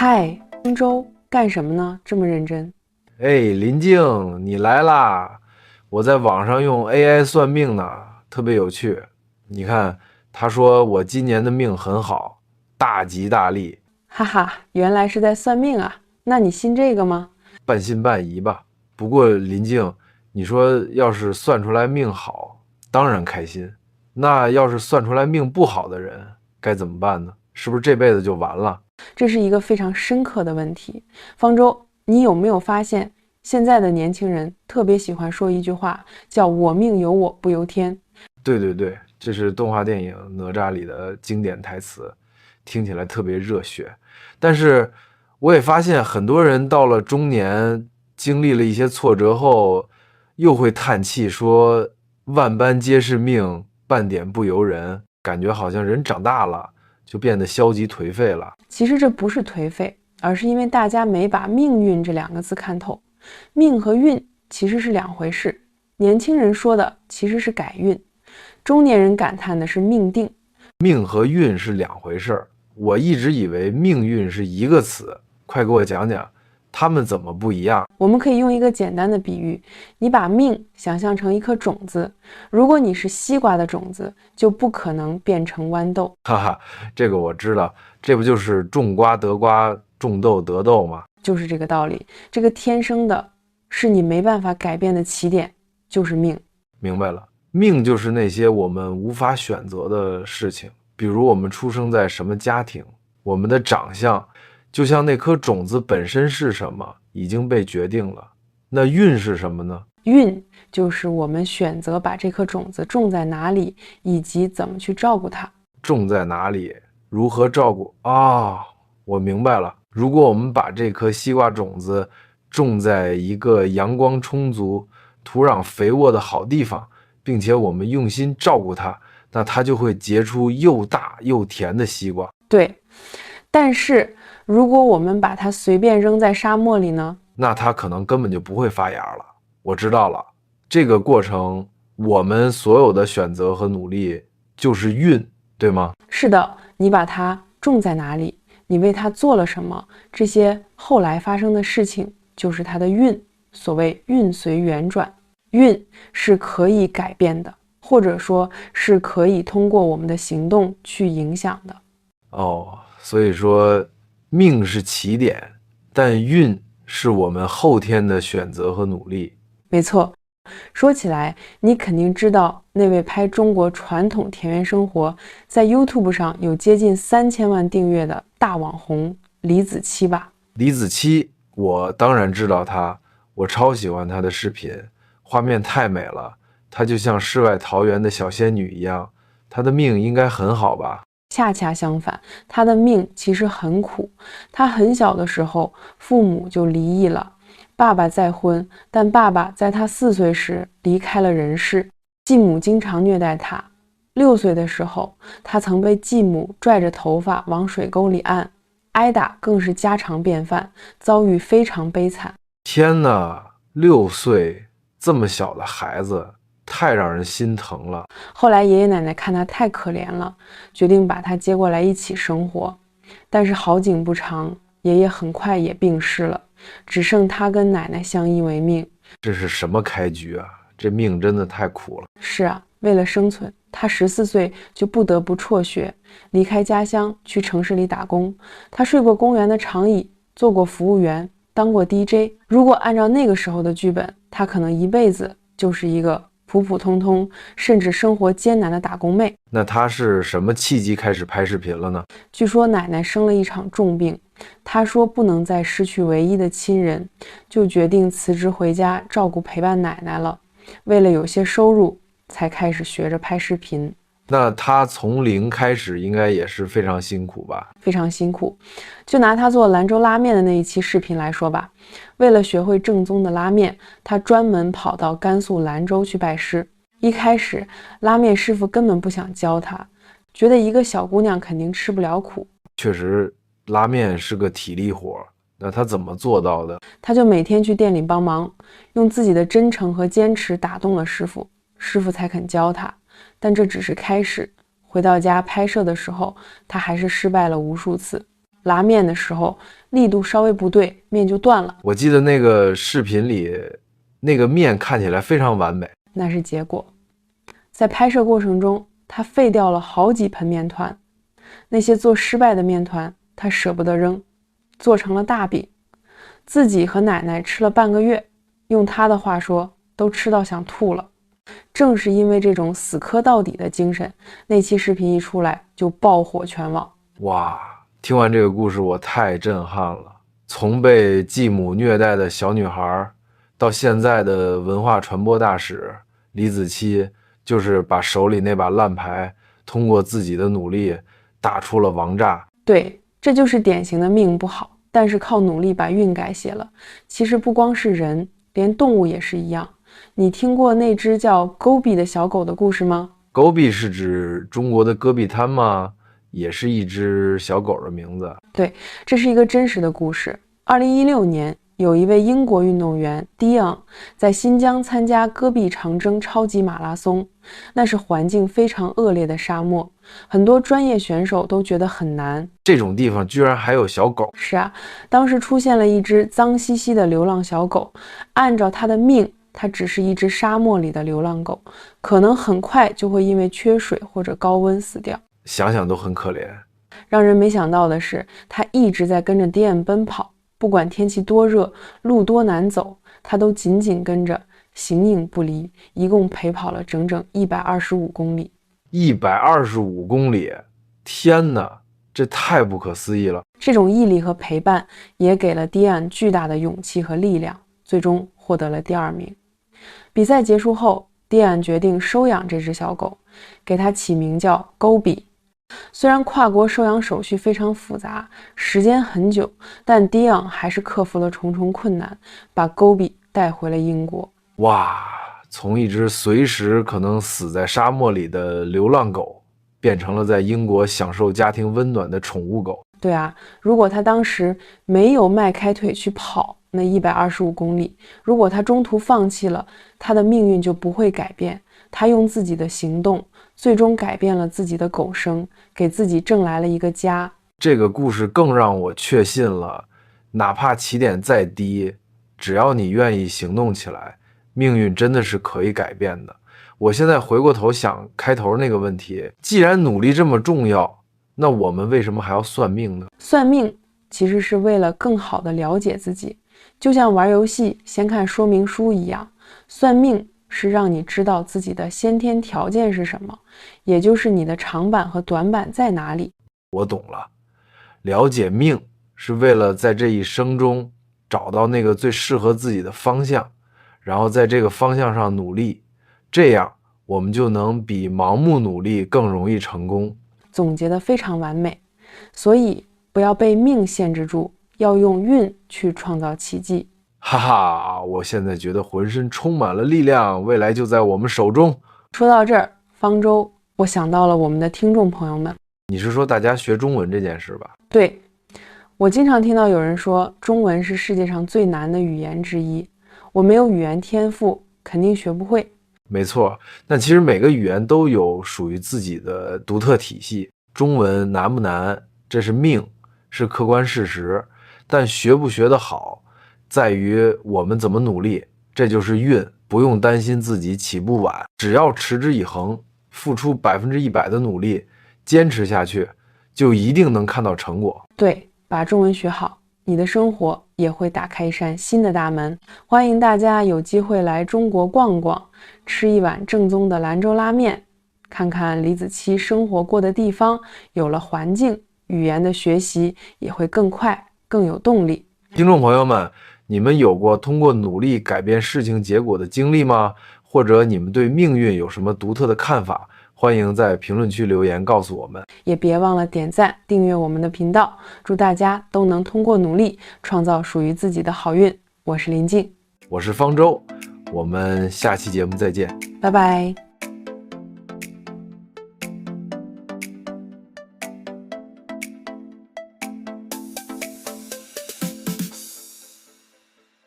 嗨，方舟，干什么呢？这么认真？林静，你来啦！我在网上用 AI 算命呢，特别有趣。你看，他说我今年的命很好，大吉大利。哈哈，原来是在算命啊？那你信这个吗？半信半疑吧。不过林静，你说要是算出来命好，当然开心。那要是算出来命不好的人，该怎么办呢？是不是这辈子就完了？这是一个非常深刻的问题。方舟，你有没有发现，现在的年轻人特别喜欢说一句话，叫"我命由我不由天"。对，这是动画电影《哪吒》里的经典台词，听起来特别热血。但是我也发现，很多人到了中年，经历了一些挫折后，又会叹气说"万般皆是命，半点不由人"，感觉好像人长大了，就变得消极颓废了。其实这不是颓废，而是因为大家没把命运这两个字看透。命和运其实是两回事，年轻人说的其实是改运，中年人感叹的是命定。命和运是两回事儿，我一直以为命运是一个词，快给我讲讲，他们怎么不一样？我们可以用一个简单的比喻，你把命想象成一颗种子，如果你是西瓜的种子，就不可能变成豌豆。哈哈，这个我知道，这不就是种瓜得瓜，种豆得豆吗？就是这个道理，这个天生的是你没办法改变的起点，就是命。明白了，命就是那些我们无法选择的事情，比如我们出生在什么家庭，我们的长相，就像那颗种子本身是什么，已经被决定了。那运是什么呢？运就是我们选择把这颗种子种在哪里，以及怎么去照顾它。种在哪里，如何照顾啊？我明白了，如果我们把这颗西瓜种子种在一个阳光充足、土壤肥沃的好地方，并且我们用心照顾它，那它就会结出又大又甜的西瓜。对，但是如果我们把它随便扔在沙漠里呢？那它可能根本就不会发芽了。我知道了，这个过程，我们所有的选择和努力就是运，对吗？是的，你把它种在哪里，你为它做了什么，这些后来发生的事情就是它的运。所谓运随缘转，运是可以改变的，或者说是可以通过我们的行动去影响的。所以说命是起点，但运是我们后天的选择和努力。没错，说起来，你肯定知道那位拍中国传统田园生活，在 YouTube 上有接近3000万订阅的大网红李子柒吧？李子柒，我当然知道她，我超喜欢她的视频，画面太美了，她就像世外桃源的小仙女一样。她的命应该很好吧？恰恰相反，她的命其实很苦。她很小的时候，父母就离异了。爸爸再婚，但爸爸在他4岁时离开了人世，继母经常虐待他。6岁的时候，他曾被继母拽着头发往水沟里按，挨打更是家常便饭，遭遇非常悲惨。天哪，6岁，这么小的孩子，太让人心疼了。后来爷爷奶奶看他太可怜了，决定把他接过来一起生活。但是好景不长，爷爷很快也病逝了，只剩他跟奶奶相依为命。这是什么开局啊？这命真的太苦了。是啊，为了生存，他14岁就不得不辍学，离开家乡去城市里打工。他睡过公园的长椅，做过服务员，当过 DJ。如果按照那个时候的剧本，他可能一辈子就是一个普普通通，甚至生活艰难的打工妹。那他是什么契机开始拍视频了呢？据说奶奶生了一场重病，他说不能再失去唯一的亲人，就决定辞职回家照顾陪伴奶奶了。为了有些收入，才开始学着拍视频。那他从零开始应该也是非常辛苦吧？非常辛苦。就拿他做兰州拉面的那一期视频来说吧，为了学会正宗的拉面，他专门跑到甘肃兰州去拜师。一开始拉面师傅根本不想教他，觉得一个小姑娘肯定吃不了苦。确实，拉面是个体力活，那他怎么做到的？他就每天去店里帮忙，用自己的真诚和坚持打动了师傅，师傅才肯教他。但这只是开始，回到家拍摄的时候，他还是失败了无数次。拉面的时候力度稍微不对，面就断了。我记得那个视频里，那个面看起来非常完美，那是结果。在拍摄过程中，他废掉了好几盆面团，那些做失败的面团他舍不得扔，做成了大饼，自己和奶奶吃了半个月，用他的话说，都吃到想吐了。正是因为这种死磕到底的精神，那期视频一出来就爆火全网。哇，听完这个故事我太震撼了，从被继母虐待的小女孩到现在的文化传播大使李子柒，就是把手里那把烂牌通过自己的努力打出了王炸。对，这就是典型的命不好，但是靠努力把运改写了。其实不光是人，连动物也是一样。你听过那只叫勾比的小狗的故事吗？勾比是指中国的戈壁滩吗？也是一只小狗的名字。对，这是一个真实的故事。2016年，有一位英国运动员 Dion 在新疆参加戈壁长征超级马拉松，那是环境非常恶劣的沙漠，很多专业选手都觉得很难。这种地方居然还有小狗。是啊，当时出现了一只脏兮兮的流浪小狗，按照它的命，它只是一只沙漠里的流浪狗，可能很快就会因为缺水或者高温死掉。想想都很可怜。让人没想到的是，它一直在跟着 Dion 奔跑，不管天气多热，路多难走，它都紧紧跟着，形影不离，一共陪跑了整整125公里。125公里，天哪，这太不可思议了。这种毅力和陪伴也给了 Dion 巨大的勇气和力量，最终获得了第2名。比赛结束后， Dion 决定收养这只小狗，给它起名叫勾比。虽然跨国收养手续非常复杂，时间很久，但 Dion 还是克服了重重困难，把勾比带回了英国。哇，从一只随时可能死在沙漠里的流浪狗，变成了在英国享受家庭温暖的宠物狗。对啊，如果他当时没有迈开腿去跑那125公里，如果他中途放弃了，他的命运就不会改变。他用自己的行动最终改变了自己的狗生，给自己挣来了一个家。这个故事更让我确信了，哪怕起点再低，只要你愿意行动起来，命运真的是可以改变的。我现在回过头想开头那个问题，既然努力这么重要，那我们为什么还要算命呢？算命其实是为了更好地了解自己，就像玩游戏先看说明书一样，算命是让你知道自己的先天条件是什么，也就是你的长板和短板在哪里。我懂了，了解命是为了在这一生中找到那个最适合自己的方向，然后在这个方向上努力，这样我们就能比盲目努力更容易成功。总结得非常完美，所以不要被命限制住，要用运去创造奇迹。哈哈，我现在觉得浑身充满了力量，未来就在我们手中。说到这儿，方舟，我想到了我们的听众朋友们。你是说大家学中文这件事吧？对，我经常听到有人说中文是世界上最难的语言之一，我没有语言天赋，肯定学不会。没错，但其实每个语言都有属于自己的独特体系。中文难不难，这是命，是客观事实，但学不学得好，在于我们怎么努力，这就是运。不用担心自己起步晚，只要持之以恒，付出100%的努力，坚持下去，就一定能看到成果。对，把中文学好，你的生活也会打开一扇新的大门。欢迎大家有机会来中国逛逛，吃一碗正宗的兰州拉面，看看李子柒生活过的地方，有了环境，语言的学习也会更快，更有动力。听众朋友们，你们有过通过努力改变事情结果的经历吗？或者你们对命运有什么独特的看法？欢迎在评论区留言告诉我们，也别忘了点赞订阅我们的频道。祝大家都能通过努力创造属于自己的好运。我是林静，我是方舟，我们下期节目再见，拜拜。